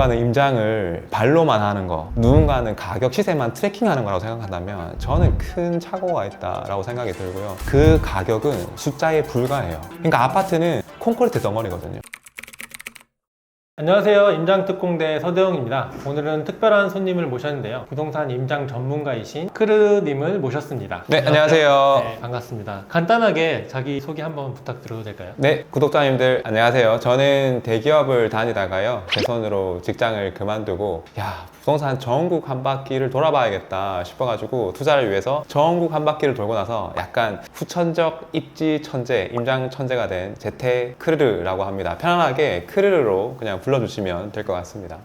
누군가는 임장을 발로만 하는 거, 누군가는 가격 시세만 트래킹하는 거라고 생각한다면 저는 큰 착오가 있다라고 생각이 들고요. 그 가격은 숫자에 불과해요. 그러니까 아파트는 콘크리트 덩어리거든요. 안녕하세요. 임장특공대 서대웅입니다. 오늘은 특별한 손님을 모셨는데요. 부동산 임장 전문가이신 크르님을 모셨습니다. 네, 안녕하세요. 네, 반갑습니다. 간단하게 자기 소개 한번 부탁드려도 될까요? 네, 구독자님들 안녕하세요. 저는 대기업을 다니다가요, 제 손으로 직장을 그만두고 부동산 전국 한 바퀴를 돌아봐야겠다 싶어가지고 투자를 위해서 전국 한 바퀴를 돌고 나서 약간 후천적 입지 천재, 임장 천재가 된 재태 크르르라고 합니다. 편안하게 크르르로 그냥 불러주시면 될 것 같습니다.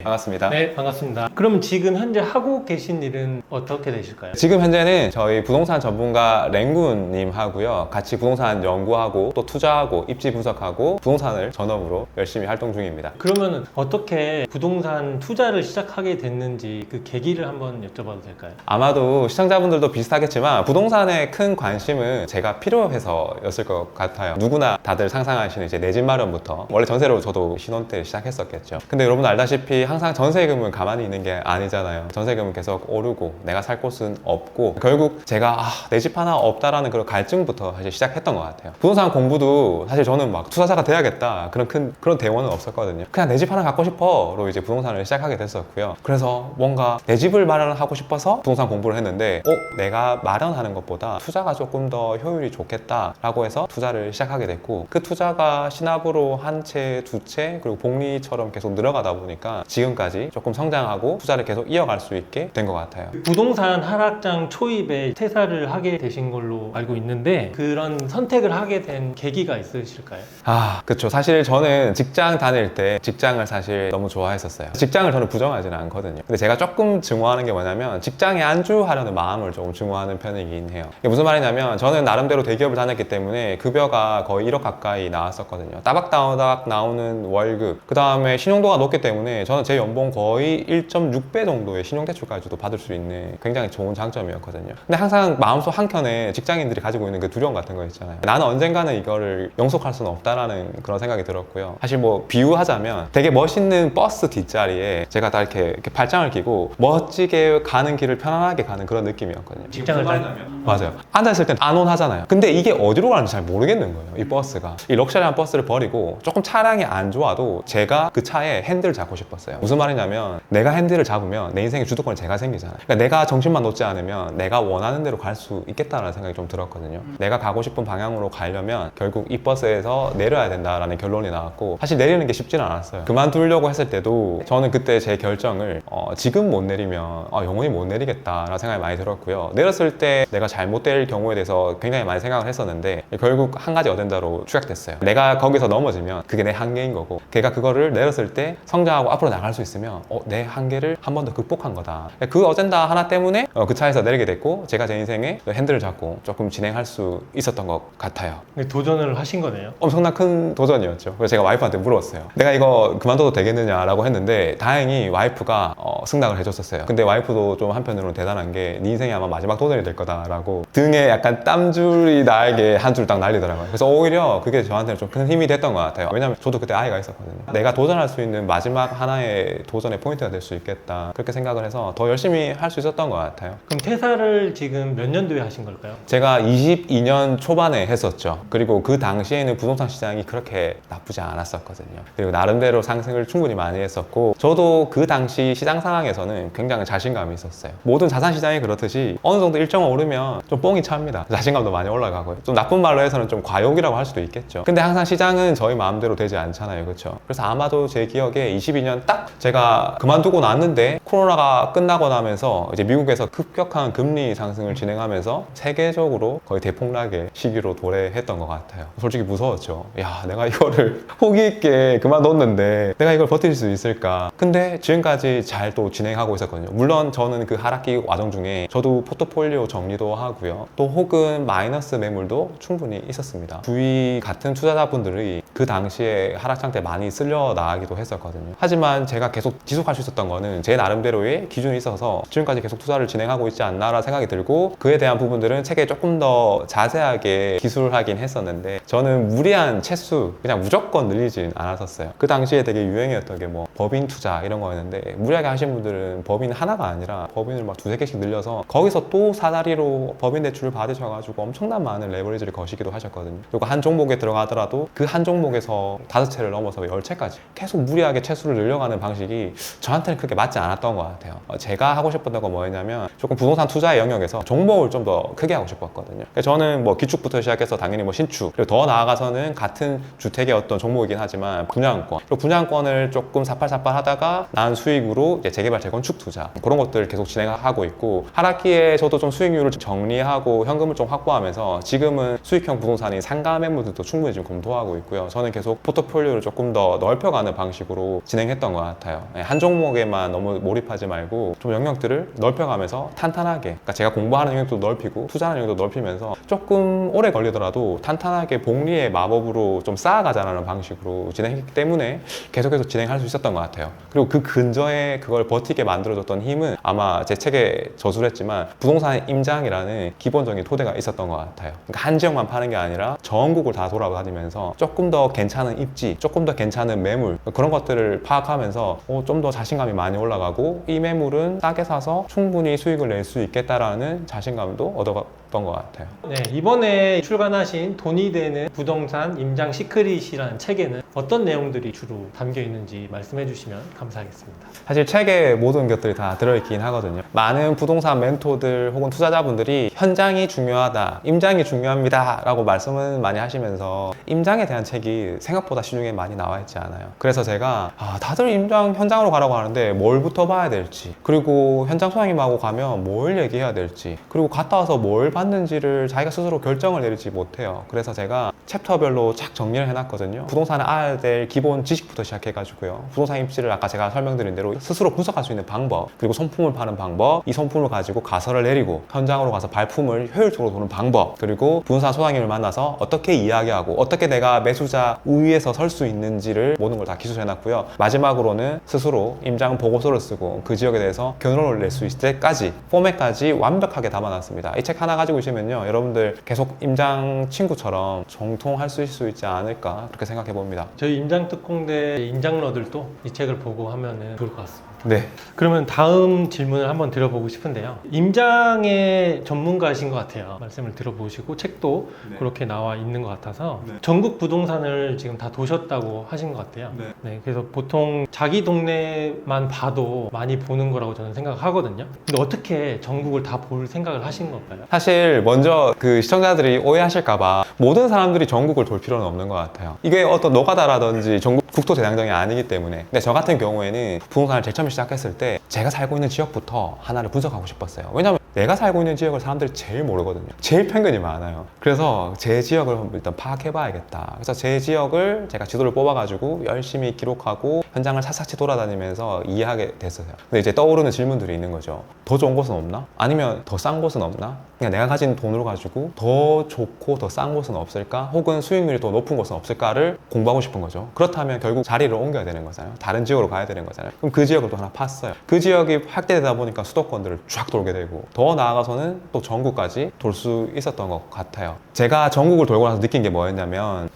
반갑습니다. 네, 반갑습니다. 그럼 지금 현재 하고 계신 일은 어떻게 되실까요? 지금 현재는 저희 부동산 전문가 랭군님 하고요, 같이 부동산 연구하고 또 투자하고 입지 분석하고 부동산을 전업으로 열심히 활동 중입니다. 그러면은 어떻게 부동산 투자를 시작하게 됐는지 그 계기를 한번 여쭤봐도 될까요? 아마도 시청자분들도 비슷하겠지만 부동산에 큰 관심은 제가 필요해서였을 것 같아요. 누구나 다들 상상하시는 이제 내 집 마련부터, 원래 전세로 저도 신혼 때 시작했었겠죠. 근데 여러분 알다시피 항상 전세금은 가만히 있는 게 아니잖아요. 전세금은 계속 오르고 내가 살 곳은 없고, 결국 제가 내 집 하나 없다라는 그런 갈증부터 사실 시작했던 것 같아요. 부동산 공부도 사실 저는 막 투자자가 돼야겠다 그런 대원은 없었거든요. 그냥 내 집 하나 갖고 싶어로 이제 부동산을 시작하게 됐었고요. 그래서 뭔가 내 집을 마련하고 싶어서 부동산 공부를 했는데 내가 마련하는 것보다 투자가 조금 더 효율이 좋겠다라고 해서 투자를 시작하게 됐고, 그 투자가 신압으로 한 채, 두 채, 그리고 복리처럼 계속 늘어가다 보니까 지금까지 조금 성장하고 투자를 계속 이어갈 수 있게 된 것 같아요. 부동산 하락장 초입에 퇴사를 하게 되신 걸로 알고 있는데 그런 선택을 하게 된 계기가 있으실까요? 그쵸. 사실 저는 직장 다닐 때 직장을 사실 너무 좋아했었어요. 직장을 저는 부정하지는 않거든요. 근데 제가 조금 증오하는 게 뭐냐면 직장에 안주하려는 마음을 조금 증오하는 편이긴 해요. 이게 무슨 말이냐면 저는 나름대로 대기업을 다녔기 때문에 급여가 거의 1억 가까이 나왔었거든요. 따박따박 나오는 월급, 그 다음에 신용도가 높기 때문에 저는 제 연봉 거의 1.6배 정도의 신용대출까지도 받을 수 있는 굉장히 좋은 장점이었거든요. 근데 항상 마음속 한켠에 직장인들이 가지고 있는 그 두려움 같은 거 있잖아요. 나는 언젠가는 이거를 영속할 수는 없다라는 그런 생각이 들었고요. 사실 뭐 비유하자면 되게 멋있는 버스 뒷자리에 제가 다 이렇게 발장을 끼고 멋지게 가는 길을 편안하게 가는 그런 느낌이었거든요. 직장을 다니면 맞아요. 앉아있을 땐 안온하잖아요. 근데 이게 어디로 가는지 잘 모르겠는 거예요, 이 버스가. 이 럭셔리한 버스를 버리고 조금 차량이 안 좋아도 제가 그 차에 핸들을 잡고 싶었어요. 무슨 말이냐면 내가 핸들을 잡으면 내 인생의 주도권이 제가 생기잖아요. 그러니까 내가 정신만 놓지 않으면 내가 원하는 대로 갈 수 있겠다라는 생각이 좀 들었거든요. 내가 가고 싶은 방향으로 가려면 결국 이 버스에서 내려야 된다라는 결론이 나왔고, 사실 내리는 게 쉽지는 않았어요. 그만두려고 했을 때도 저는 그때 제 결정을 지금 못 내리면 영원히 못 내리겠다라는 생각이 많이 들었고요. 내렸을 때 내가 잘못될 경우에 대해서 굉장히 많이 생각을 했었는데 결국 한 가지 어젠다로 축약됐어요. 내가 거기서 넘어지면 그게 내 한계인 거고, 걔가 그거를 내렸을 때 성장하고 앞으로 나갈 수 있으면 내 한계를 한 번 더 극복한 거다. 그 어젠다 하나 때문에 그 차에서 내리게 됐고, 제가 제 인생에 핸들을 잡고 조금 진행할 수 있었던 것 같아요. 도전을 하신 거네요. 엄청난 큰 도전이었죠. 그래서 제가 와이프한테 물어봤어요. 내가 이거 그만둬도 되겠느냐라고 했는데 다행히 와이프가 승낙을 해줬었어요. 근데 와이프도 좀 한편으로는 대단한 게 네 인생이 아마 마지막 도전이 될 거다라고 등에 약간 땀줄이 나에게 한 줄 딱 날리더라고요. 그래서 오히려 그게 저한테는 좀 큰 힘이 됐던 것 같아요. 왜냐면 저도 그때 아이가 있었거든요. 내가 도전할 수 있는 마지막 하나의 도전의 포인트가 될 수 있겠다, 그렇게 생각을 해서 더 열심히 할 수 있었던 것 같아요. 그럼 퇴사를 지금 몇 년도에 하신 걸까요? 제가 22년 초반에 했었죠. 그리고 그 당시에는 부동산 시장이 그렇게 나쁘지 않았었거든요. 그리고 나름대로 상승을 충분히 많이 했었고, 저도 그 당시 시장 상황에서는 굉장히 자신감이 있었어요. 모든 자산 시장이 그렇듯이 어느 정도 일정 오르면 좀 뽕이 찹니다. 자신감도 많이 올라가고요. 좀 나쁜 말로 해서는 좀 과욕이라고 할 수도 있겠죠. 근데 항상 시장은 저희 마음대로 되지 않잖아요, 그렇죠? 그래서 아마도 제 기억에 22년 딱 제가 그만두고 났는데 코로나가 끝나고 나면서 이제 미국에서 급격한 금리 상승을 진행하면서 세계적으로 거의 대폭락의 시기로 도래했던 것 같아요. 솔직히 무서웠죠. 내가 이거를 호기 있게 그만뒀는데 내가 이걸 버틸 수 있을까? 근데 지금까지 잘 또 진행하고 있었거든요. 물론 저는 그 하락기 과정 중에 저도 포트폴리오 정리도 하고요, 또 혹은 마이너스 매물도 충분히 있었습니다. 주위 같은 투자자분들이 그 당시에 하락장 때 많이 쓸려 나가기도 했었거든요. 하지만 제가 계속 지속할 수 있었던 거는 제 나름대로의 기준이 있어서 지금까지 계속 투자를 진행하고 있지 않나라는 생각이 들고, 그에 대한 부분들은 책에 조금 더 자세하게 기술하긴 했었는데 저는 무리한 채수 그냥 무조건 늘리진 않았었어요. 그 당시에 되게 유행이었던 게 뭐 법인 투자 이런 거였는데, 무리하게 하신 분들은 법인 하나가 아니라 법인을 막 두세 개씩 늘려서 거기서 또 사다리로 법인 대출을 받으셔가지고 엄청난 많은 레버리지를 거시기도 하셨거든요. 그리고 한 종목에 들어가더라도 그 한 종목에서 5채를 넘어서 10채까지 계속 무리하게 채수를 늘려가는 방식이 저한테는 그렇게 맞지 않았던 것 같아요. 제가 하고 싶었던 건 뭐였냐면 조금 부동산 투자의 영역에서 종목을 좀 더 크게 하고 싶었거든요. 저는 뭐 기축부터 시작해서 당연히 뭐 신축, 그리고 더 나아가서는 같은 주택의 어떤 종목이긴 하지만 분양권, 그리고 분양권을 조금 사팔사팔 하다가 난 수익으로 이제 재개발 재건축 투자, 그런 것들을 계속 진행하고 있고, 하락기에 저도 좀 수익률을 정리하고 현금을 좀 확보하면서 지금은 수익형 부동산인 상가 매물들도 충분히 지금 검토하고 있고요. 저는 계속 포트폴리오를 조금 더 넓혀가는 방식으로 진행했던 것 같아요. 한 종목에만 너무 몰입하지 말고 좀 영역들을 넓혀가면서 탄탄하게, 그러니까 제가 공부하는 영역도 넓히고 투자하는 영역도 넓히면서 조금 오래 걸리더라도 탄탄하게 복리의 마법으로 좀 쌓아가자라는 방식으로 진행했기 때문에 계속해서 진행할 수 있었던 것 같아요. 그리고 그 근저에 그걸 버티게 만들어줬던 힘은 아마 제 책에 저술을 했지만 부동산 임장이라는 기본적인 토대가 있었던 것 같아요. 그러니까 한 지역만 파는 게 아니라 전국을 다 돌아다니면서 조금 더 괜찮은 입지, 조금 더 괜찮은 매물, 그런 것들을 파악하면서 좀 더 자신감이 많이 올라가고, 이 매물은 싸게 사서 충분히 수익을 낼 수 있겠다라는 자신감도 얻어갔던 것 같아요. 네, 이번에 출간하신 돈이 되는 부동산 임장 시크릿이라는 책에는 어떤 내용들이 주로 담겨 있는지 말씀해 주시면 감사하겠습니다. 사실 책에 모든 것들이 다 들어있긴 하거든요. 많은 부동산 멘토들 혹은 투자자분들이 현장이 중요하다, 임장이 중요합니다 라고 말씀은 많이 하시면서 임장에 대한 책이 생각보다 시중에 많이 나와 있지 않아요. 그래서 제가 다들 임장 현장으로 가라고 하는데 뭘부터 봐야 될지, 그리고 현장 소장님하고 가면 뭘 얘기해야 될지, 그리고 갔다 와서 뭘 받는지를 자기가 스스로 결정을 내리지 못해요. 그래서 제가 챕터별로 착 정리를 해놨거든요. 부동산을 알아야 될 기본 지식부터 시작해가지고요, 부동산 입지를 아까 제가 설명드린 대로 스스로 분석할 수 있는 방법, 그리고 손품을 파는 방법, 이 손품을 가지고 가설을 내리고 현장으로 가서 발품을 효율적으로 도는 방법, 그리고 부동산 소장님을 만나서 어떻게 이야기하고 어떻게 내가 매수자 우위에서 설 수 있는지를 모든 걸 다 기술해놨고요. 마지막으로는 스스로 임장 보고서를 쓰고 그 지역에 대해서 결론을 낼 수 있을 때까지 포맷까지 완벽하게 담아놨습니다. 이 책 하나 가지고 있으면요, 여러분들 계속 임장 친구처럼 정통할 수 있지 않을까 그렇게 생각해 봅니다. 저희 임장특공대 임장러들도 이 책을 보고 하면은 좋을 것 같습니다. 네. 그러면 다음 질문을 한번 드려보고 싶은데요. 임장의 전문가이신 것 같아요. 말씀을 들어보시고 책도 네. 그렇게 나와 있는 것 같아서 네. 전국 부동산을 지금 다 도셨다고 하신 것 같아요. 네. 그래서 보통 자기 동네만 봐도 많이 보는 거라고 저는 생각하거든요. 근데 어떻게 전국을 다 볼 생각을 하신 건가요? 사실 먼저 그 시청자들이 오해하실까봐 모든 사람들이 전국을 돌 필요는 없는 것 같아요. 이게 어떤 노가다라든지 전국 국토대장정이 아니기 때문에. 근데 저 같은 경우에는 부동산을 제일 처음 시작했을 때 제가 살고 있는 지역부터 하나를 분석하고 싶었어요. 왜냐면 내가 살고 있는 지역을 사람들이 제일 모르거든요. 제일 편견이 많아요. 그래서 제 지역을 일단 파악해봐야겠다. 그래서 제 지역을 제가 지도를 뽑아가지고 열심히 기록하고 현장을 샅샅이 돌아다니면서 이해하게 됐어요. 근데 이제 떠오르는 질문들이 있는 거죠. 더 좋은 곳은 없나? 아니면 더 싼 곳은 없나? 그냥 내가 가진 돈으로 가지고 더 좋고 더 싼 곳은 없을까? 혹은 수익률이 더 높은 곳은 없을까를 공부하고 싶은 거죠. 그렇다면 결국 자리를 옮겨야 되는 거잖아요. 다른 지역으로 가야 되는 거잖아요. 그럼 그 지역을 또 하나 팠어요. 그 지역이 확대되다 보니까 수도권들을 쫙 돌게 되고, 더 나아가서는 또 전국까지 돌 수 있었던 것 같아요. 제가 전국을 돌고 나서 느낀 게 뭐였냐면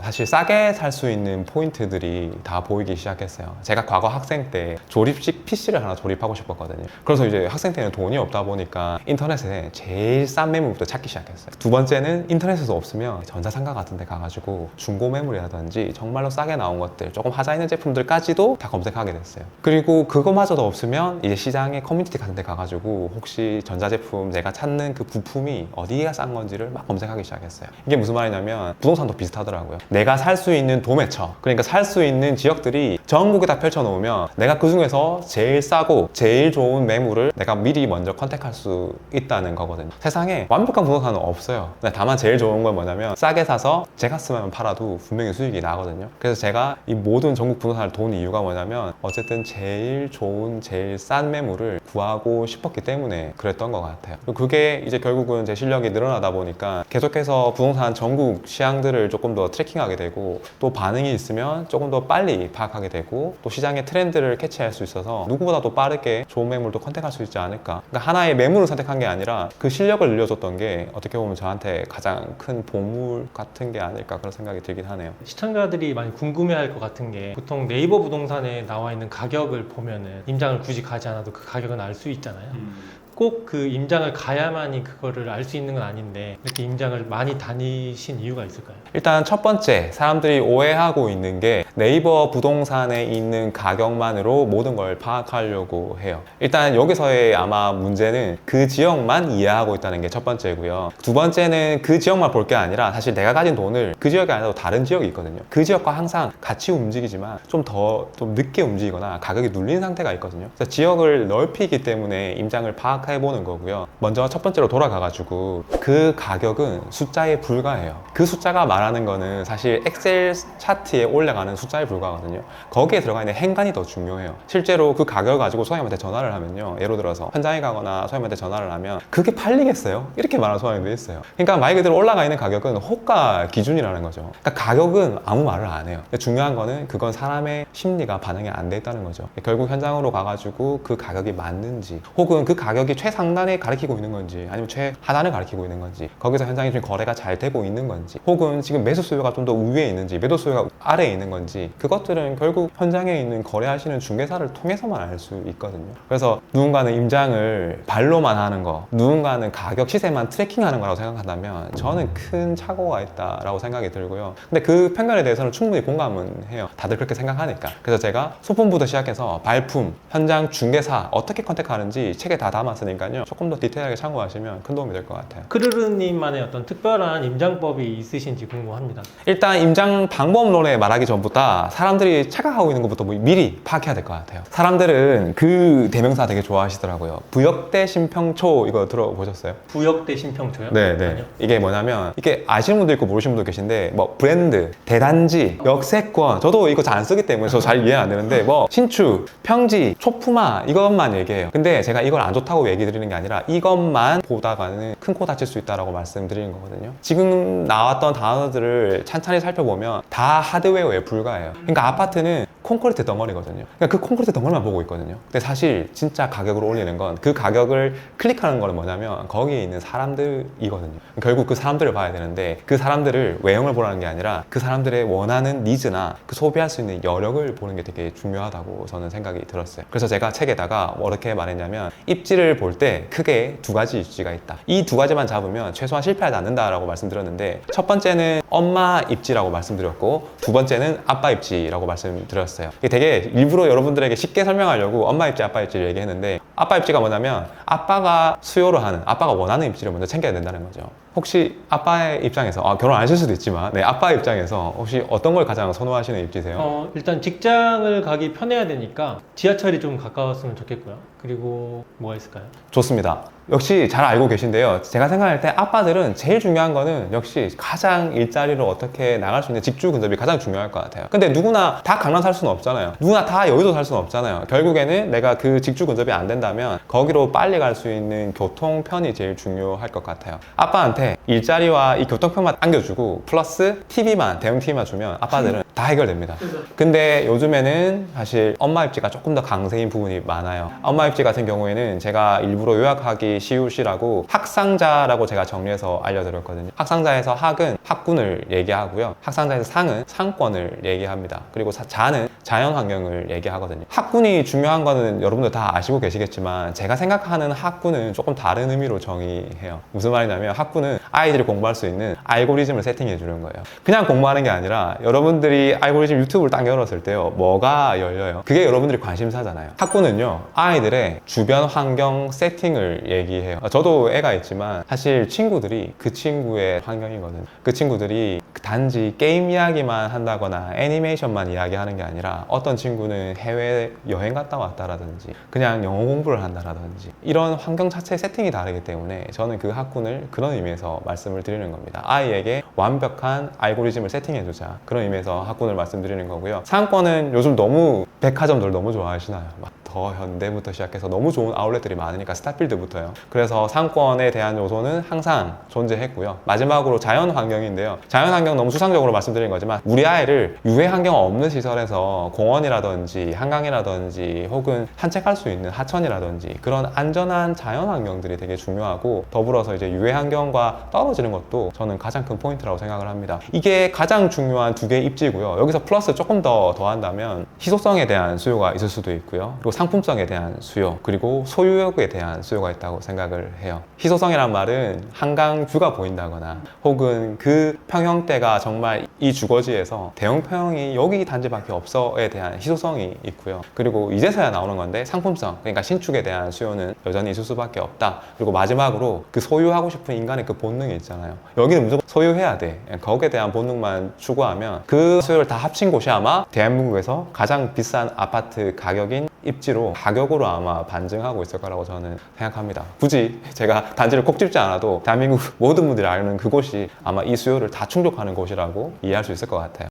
사실 싸게 살 수 있는 포인트들이 다 보이기 시작했어요. 제가 과거 학생 때 조립식 PC를 하나 조립하고 싶었거든요. 그래서 이제 학생 때는 돈이 없다 보니까 인터넷에 제일 싼 매물부터 찾기 시작했어요. 두 번째는 인터넷에서 없으면 전자상가 같은 데 가가지고 중고 매물이라든지 정말로 싸게 나온 것들, 조금 하자 있는 제품들까지도 다 검색하게 됐어요. 그리고 그거마저도 없으면 이제 시장의 커뮤니티 같은 데 가가지고 혹시 전자제품 내가 찾는 그 부품이 어디가 싼 건지를 막 검색하기 시작했어요. 이게 무슨 말이냐면 부동산도 비슷하더라고요. 내가 살 수 있는 도매처, 그러니까 살 수 있는 지역들이 전국에 다 펼쳐놓으면 내가 그 중에서 제일 싸고 제일 좋은 매물을 내가 미리 먼저 컨택할 수 있다는 거거든요. 세상에 완벽한 부동산은 없어요. 다만 제일 좋은 건 뭐냐면 싸게 사서 제가 쓰면 팔아도 분명히 수익이 나거든요. 그래서 제가 이 모든 전국 부동산을 돈 이유가 뭐냐면 어쨌든 제일 좋은 제일 싼 매물을 구하고 싶었기 때문에 때문에 그랬던 것 같아요. 그리고 그게 이제 결국은 제 실력이 늘어나다 보니까 계속해서 부동산 전국 시장들을 조금 더 트래킹하게 되고, 또 반응이 있으면 조금 더 빨리 파악하게 되고, 또 시장의 트렌드를 캐치할 수 있어서 누구보다도 빠르게 좋은 매물도 컨택할 수 있지 않을까. 그러니까 하나의 매물을 선택한 게 아니라 그 실력을 늘려줬던 게 어떻게 보면 저한테 가장 큰 보물 같은 게 아닐까, 그런 생각이 들긴 하네요. 시청자들이 많이 궁금해할 것 같은 게, 보통 네이버 부동산에 나와 있는 가격을 보면은 임장을 굳이 가지 않아도 그 가격은 알 수 있잖아요. 꼭 그 임장을 가야만이 그거를 알 수 있는 건 아닌데, 이렇게 임장을 많이 다니신 이유가 있을까요? 일단 첫 번째, 사람들이 오해하고 있는 게 네이버 부동산에 있는 가격만으로 모든 걸 파악하려고 해요. 일단 여기서의 아마 문제는 그 지역만 이해하고 있다는 게 첫 번째고요. 두 번째는 그 지역만 볼 게 아니라 사실 내가 가진 돈을 그 지역이 아니라도 다른 지역이 있거든요. 그 지역과 항상 같이 움직이지만 좀 늦게 움직이거나 가격이 눌린 상태가 있거든요. 그래서 지역을 넓히기 때문에 임장을 파악해보는 거고요. 먼저 첫 번째로 돌아가가지고 그 가격은 숫자에 불과해요. 그 숫자가 말하는 거는 사실 엑셀 차트에 올라가는 숫자에 불과하거든요. 거기에 들어가 있는 행간이 더 중요해요. 실제로 그 가격을 가지고 소장님한테 전화를 하면요, 예를 들어서 현장에 가거나 소장님한테 전화를 하면 그게 팔리겠어요? 이렇게 말하는 소장님도 있어요. 그러니까 말 그대로 올라가 있는 가격은 호가 기준이라는 거죠. 그러니까 가격은 아무 말을 안 해요. 중요한 거는 그건 사람의 심리가 반영이 안 돼 있다는 거죠. 결국 현장으로 가가지고 그 가격이 맞는지, 혹은 그 가격이 최상단에 가리키고 있는 건지 아니면 최하단을 가리키고 있는 건지, 거기서 현장이 지금 거래가 잘 되고 있는 건지, 혹은 지금 매수 수요가 좀 더 위에 있는지 매도 수요가 아래에 있는 건지, 그것들은 결국 현장에 있는 거래하시는 중개사를 통해서만 알 수 있거든요. 그래서 누군가는 임장을 발로만 하는 거, 누군가는 가격 시세만 트래킹하는 거라고 생각한다면 저는 큰 착오가 있다라고 생각이 들고요. 근데 그 편견에 대해서는 충분히 공감은 해요. 다들 그렇게 생각하니까. 그래서 제가 소품부터 시작해서 발품, 현장 중개사 어떻게 컨택하는지 책에 다 담았으니까요, 조금 더 디테일하게 참고하시면 큰 도움이 될 것 같아요. 크르르님만의 어떤 특별한 임장법이 있으신지 궁금합니다. 일단 임장 방법론에 말하기 전부터 사람들이 착각하고 있는 것부터 미리 파악해야 될 것 같아요. 사람들은 그 대명사 되게 좋아하시더라고요. 부역대 심평초, 이거 들어보셨어요? 부역대 심평초요? 네네. 아니요. 이게 뭐냐면, 이게 아시는 분도 있고 모르시는 분도 계신데, 뭐 브랜드, 대단지, 역세권, 저도 이거 잘 안 쓰기 때문에 저 잘 이해 안 되는데, 뭐 신축, 평지, 초품화, 이것만 얘기해요. 근데 제가 이걸 안 좋다고 얘기 드리는 게 아니라 이것만 보다가는 큰 코 다칠 수 있다고 말씀드리는 거거든요. 지금 나왔던 단어들을 찬찬히 살펴보면 다 하드웨어에 불과해요. 그러니까 아파트는 콘크리트 덩어리거든요. 그러니까 그 콘크리트 덩어리만 보고 있거든요. 근데 사실 진짜 가격을 올리는 건, 그 가격을 클릭하는 거는 뭐냐면 거기에 있는 사람들이거든요. 결국 그 사람들을 봐야 되는데, 그 사람들을 외형을 보라는 게 아니라 그 사람들의 원하는 니즈나 그 소비할 수 있는 여력을 보는 게 되게 중요하다고 저는 생각이 들었어요. 그래서 제가 책에다가 어떻게 말했냐면, 입지를 볼 때 크게 두 가지 입지가 있다. 이 두 가지만 잡으면 최소한 실패하지 않는다라고 말씀드렸는데, 첫 번째는 엄마 입지라고 말씀드렸고, 두 번째는 아빠 입지라고 말씀드렸어요. 이게 되게 일부러 여러분들에게 쉽게 설명하려고 엄마 입지, 아빠 입지를 얘기했는데, 아빠 입지가 뭐냐면 아빠가 수요를 하는, 아빠가 원하는 입지를 먼저 챙겨야 된다는 거죠. 혹시 아빠의 입장에서, 결혼 안 하실 수도 있지만, 네, 아빠의 입장에서 혹시 어떤 걸 가장 선호하시는 입지세요? 일단 직장을 가기 편해야 되니까 지하철이 좀 가까웠으면 좋겠고요. 그리고 뭐가 있을까요? 좋습니다. 역시 잘 알고 계신데요. 제가 생각할 때 아빠들은 제일 중요한 거는 역시 가장 일자리로 어떻게 나갈 수 있는 직주 근접이 가장 중요할 것 같아요. 근데 누구나 다 강남 살 수는 없잖아요. 누구나 다 여의도 살 수는 없잖아요. 결국에는 내가 그 직주 근접이 안 된다면 거기로 빨리 갈 수 있는 교통편이 제일 중요할 것 같아요. 아빠한테 일자리와 이 교통편만 안겨주고 플러스 TV만, 대형 TV만 주면 아빠들은 다 해결됩니다. 근데 요즘에는 사실 엄마 입지가 조금 더 강세인 부분이 많아요. 엄마 입지 같은 경우에는 제가 일부러 요약하기 쉬우시라고 학상자라고 제가 정리해서 알려드렸거든요. 학상자에서 학은 학군을 얘기하고요. 학상자에서 상은 상권을 얘기합니다. 그리고 자는 자연환경을 얘기하거든요. 학군이 중요한 거는 여러분들 다 아시고 계시겠지만, 제가 생각하는 학군은 조금 다른 의미로 정의해요. 무슨 말이냐면, 학군은 아이들이 공부할 수 있는 알고리즘을 세팅해 주는 거예요. 그냥 공부하는 게 아니라 여러분들이 알고리즘 유튜브를 딱 열었을 때요, 뭐가 열려요? 그게 여러분들이 관심사잖아요. 학군은요, 아이들의 주변 환경 세팅을 얘기해요. 저도 애가 있지만 사실 친구들이 그 친구의 환경이거든요. 그 친구들이 단지 게임 이야기만 한다거나 애니메이션만 이야기하는 게 아니라, 어떤 친구는 해외 여행 갔다 왔다라든지 그냥 영어 공부를 한다라든지, 이런 환경 자체의 세팅이 다르기 때문에 저는 그 학군을 그런 의미에서 말씀을 드리는 겁니다. 아이에게 완벽한 알고리즘을 세팅해주자, 그런 의미에서 학군을 말씀드리는 거고요. 상권은 요즘 너무 백화점들 너무 좋아하시나요? 막 더 현대부터 시작해서 너무 좋은 아울렛들이 많으니까 스타필드부터요. 그래서 상권에 대한 요소는 항상 존재했고요. 마지막으로 자연 환경인데요. 자연 환경 너무 수상적으로 말씀드린 거지만 우리 아이를 유해 환경 없는 시설에서 공원이라든지 한강이라든지 혹은 산책할 수 있는 하천이라든지 그런 안전한 자연 환경들이 되게 중요하고, 더불어서 이제 유해 환경과 떨어지는 것도 저는 가장 큰 포인트라고 생각을 합니다. 이게 가장 중요한 두 개의 입지고요. 여기서 플러스 조금 더 더한다면 희소성에 대한 수요가 있을 수도 있고요. 그리고 상품성에 대한 수요, 그리고 소유욕에 대한 수요가 있다고 생각을 해요. 희소성이란 말은 한강 뷰가 보인다거나 혹은 그 평형대가 정말 이 주거지에서 대형 평형이 여기 단지밖에 없어에 대한 희소성이 있고요. 그리고 이제서야 나오는 건데 상품성, 그러니까 신축에 대한 수요는 여전히 있을 수밖에 없다. 그리고 마지막으로 그 소유하고 싶은 인간의 그 본능이 있잖아요. 여기는 무조건 소유해야 돼. 거기에 대한 본능만 추구하면 그 수요를 다 합친 곳이 아마 대한민국에서 가장 비싼 아파트 가격인 입지로 가격으로 아마 반증하고 있을 거라고 저는 생각합니다. 굳이 제가 단지를 꼭 집지 않아도 대한민국 모든 분들이 아는 그곳이 아마 이 수요를 다 충족하는 곳이라고 이해할 수 있을 것 같아요.